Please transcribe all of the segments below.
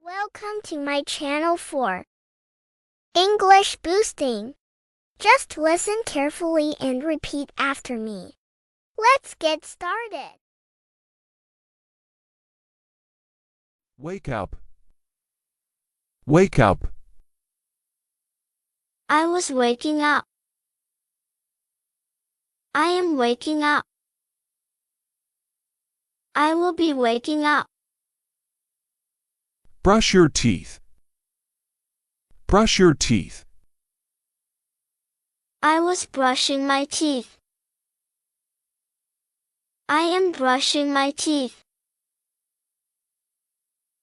Welcome to my channel for English boosting. Just listen carefully and repeat after me. Let's get started. Wake up. Wake up. I was waking up. I am waking up. I will be waking up. Brush your teeth. Brush your teeth. I was brushing my teeth. I am brushing my teeth.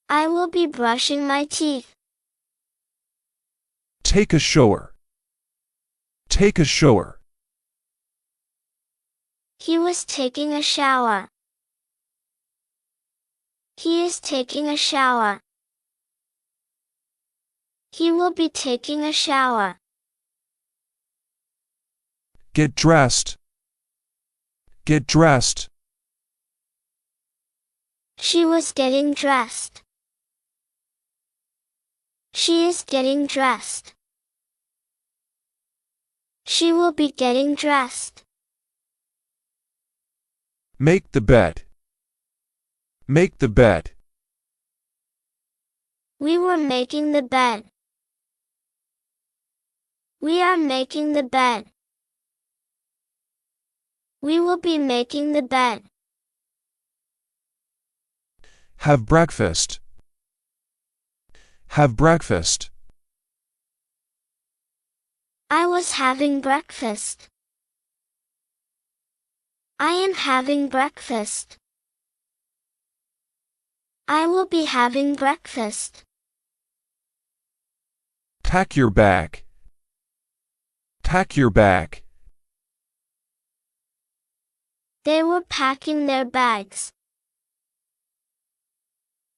I will be brushing my teeth. Take a shower. Take a shower. He was taking a shower. He is taking a shower. He will be taking a shower. Get dressed. Get dressed. She was getting dressed. She is getting dressed. She will be getting dressed. Make the bed. Make the bed. We were making the bed. We are making the bed. We will be making the bed. Have breakfast. Have breakfast. I was having breakfast. I am having breakfast. I will be having breakfast. Pack your bag. Pack your bag. They were packing their bags.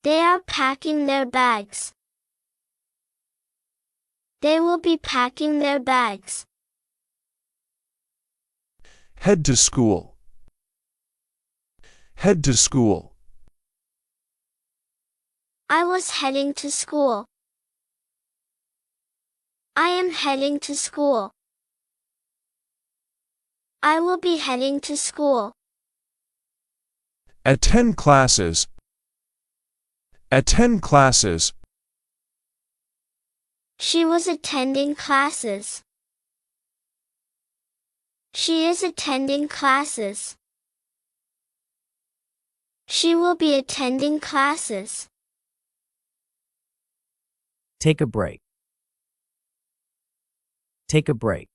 They are packing their bags. They will be packing their bags. Head to school. Head to school. I was heading to school. I am heading to school. I will be heading to school. Attend classes. Attend classes. She was attending classes. She is attending classes. She will be attending classes. Take a break. Take a break.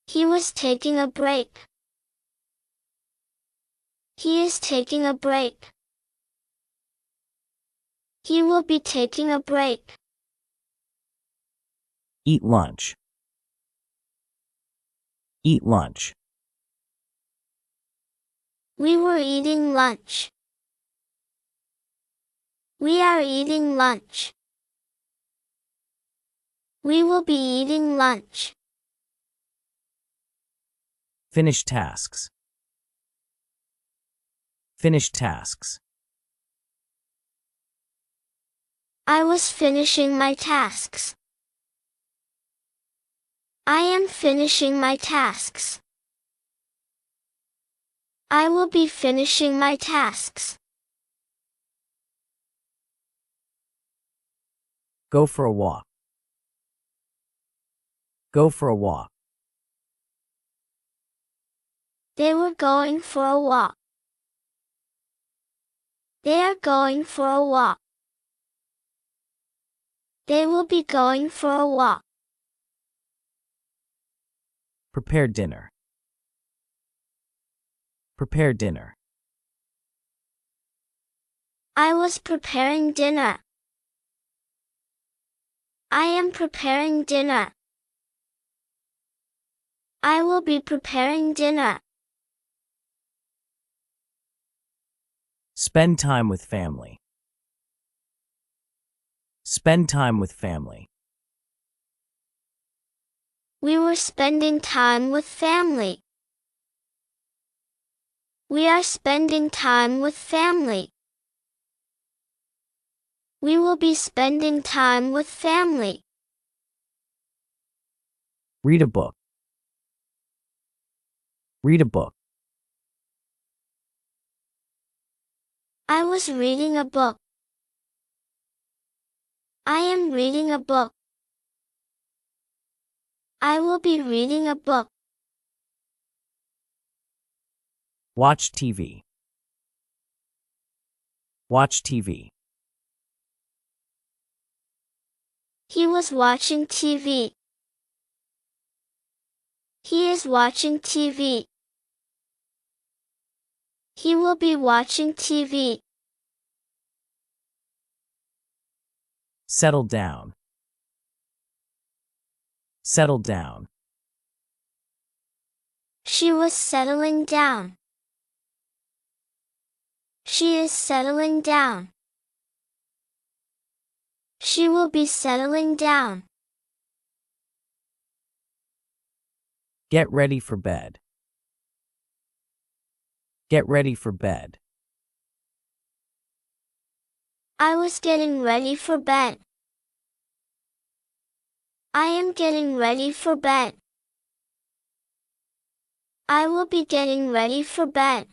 He was taking a break. He is taking a break. He will be taking a break. Eat lunch. Eat lunch. We were eating lunch. We are eating lunch. We will be eating lunch. Finish tasks. Finish tasks. I was finishing my tasks. I am finishing my tasks. I will be finishing my tasks. Go for a walk. Go for a walk. They were going for a walk. They are going for a walk. They will be going for a walk. Prepare dinner. Prepare dinner. I was preparing dinner. I am preparing dinner. I will be preparing dinner. Spend time with family. Spend time with family. We were spending time with family. We are spending time with family. We will be spending time with family. Read a book. Read a book. I was reading a book. I am reading a book. I will be reading a book. Watch TV. Watch TV. He was watching TV. He is watching TV. He will be watching TV. Settle down. Settle down. She was settling down. She is settling down. She will be settling down. Get ready for bed. Get ready for bed. I was getting ready for bed. I am getting ready for bed. I will be getting ready for bed.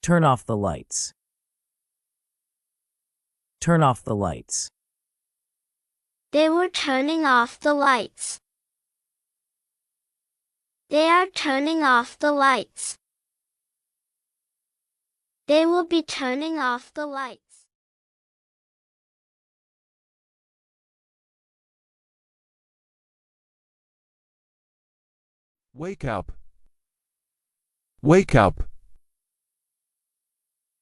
Turn off the lights. Turn off the lights. They were turning off the lights. They are turning off the lights. They will be turning off the lights. Wake up. Wake up.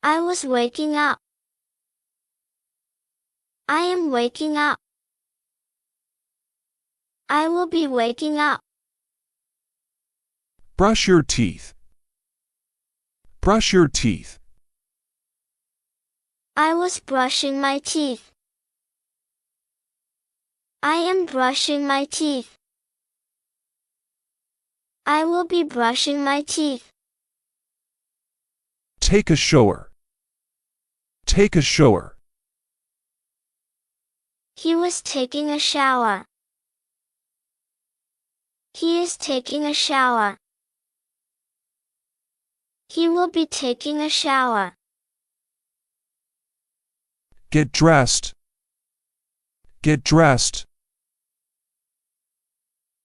I was waking up. I am waking up. I will be waking up. Brush your teeth. Brush your teeth. I was brushing my teeth. I am brushing my teeth. I will be brushing my teeth. Take a shower. Take a shower. He was taking a shower. He is taking a shower. He will be taking a shower. Get dressed. Get dressed.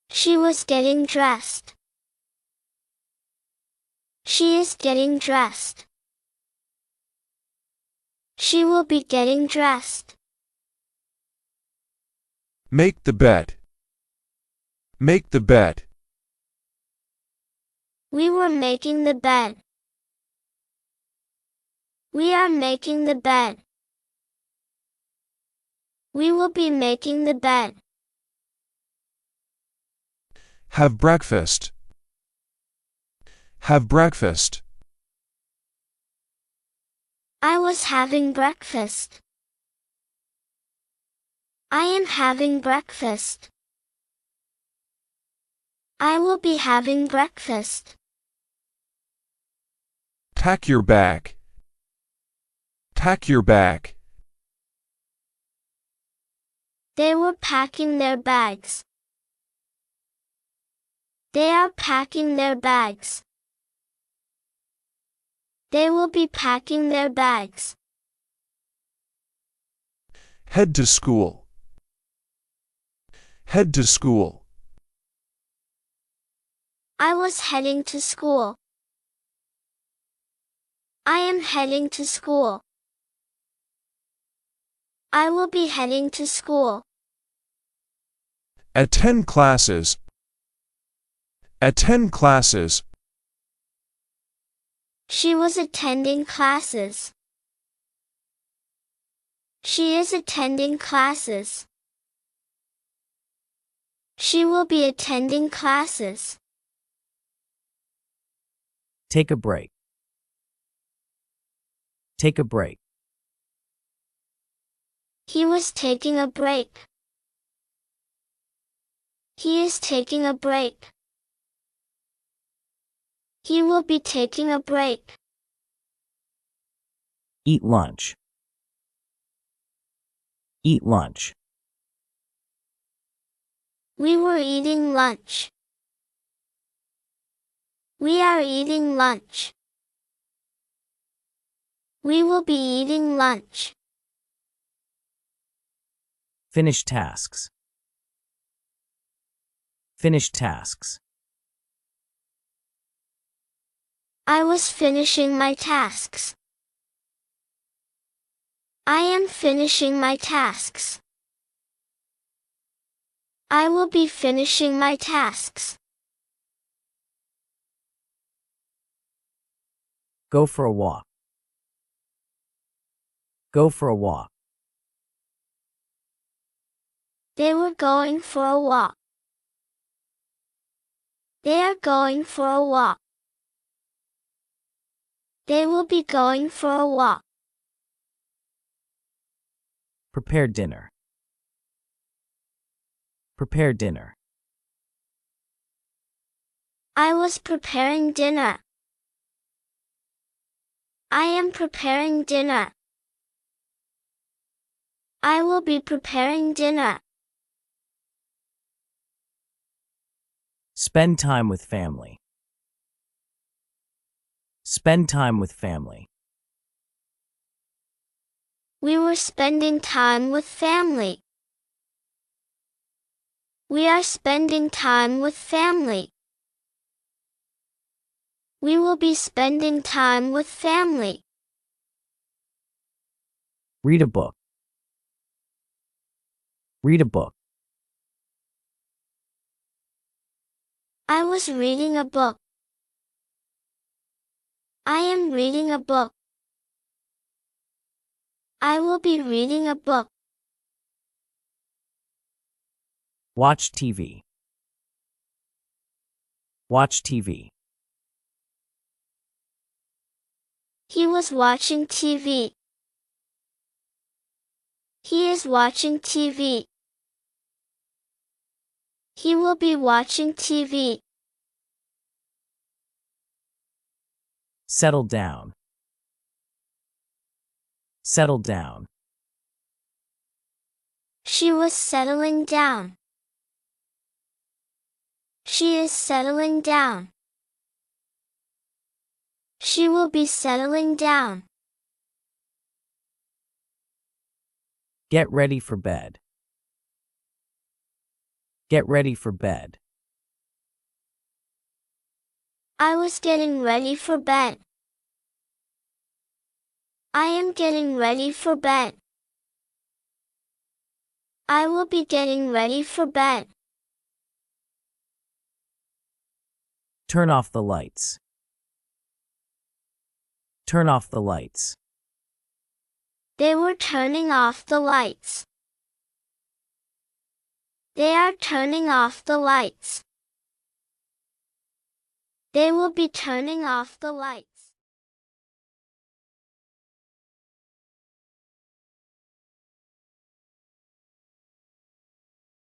She was getting dressed. She is getting dressed. She will be getting dressed. Make the bed. Make the bed. We were making the bed. We are making the bed. We will be making the bed. Have breakfast. Have breakfast. I was having breakfast. I am having breakfast. I will be having breakfast. Pack your bag. Pack your bag. They were packing their bags. They are packing their bags. They will be packing their bags. Head to school. Head to school. I was heading to school. I am heading to school. I will be heading to school. Attend classes. Attend classes. She was attending classes. She is attending classes. She will be attending classes. Take a break. Take a break. He was taking a break. He is taking a break. He will be taking a break. Eat lunch. Eat lunch. We were eating lunch. We are eating lunch. We will be eating lunch. Finish tasks. Finish tasks. I was finishing my tasks. I am finishing my tasks. I will be finishing my tasks. Go for a walk. Go for a walk. They were going for a walk. They are going for a walk. They will be going for a walk. Prepare dinner. Prepare dinner. I was preparing dinner. I am preparing dinner. I will be preparing dinner. Spend time with family. Spend time with family. We were spending time with family. We are spending time with family. We will be spending time with family. Read a book. Read a book. I was reading a book. I am reading a book. I will be reading a book. Watch TV. Watch TV. He was watching TV. He is watching TV. He will be watching TV. Settle down. Settle down. She was settling down. She is settling down. She will be settling down. Get ready for bed. Get ready for bed. I was getting ready for bed. I am getting ready for bed. I will be getting ready for bed. Turn off the lights. Turn off the lights. They were turning off the lights. They are turning off the lights. They will be turning off the lights.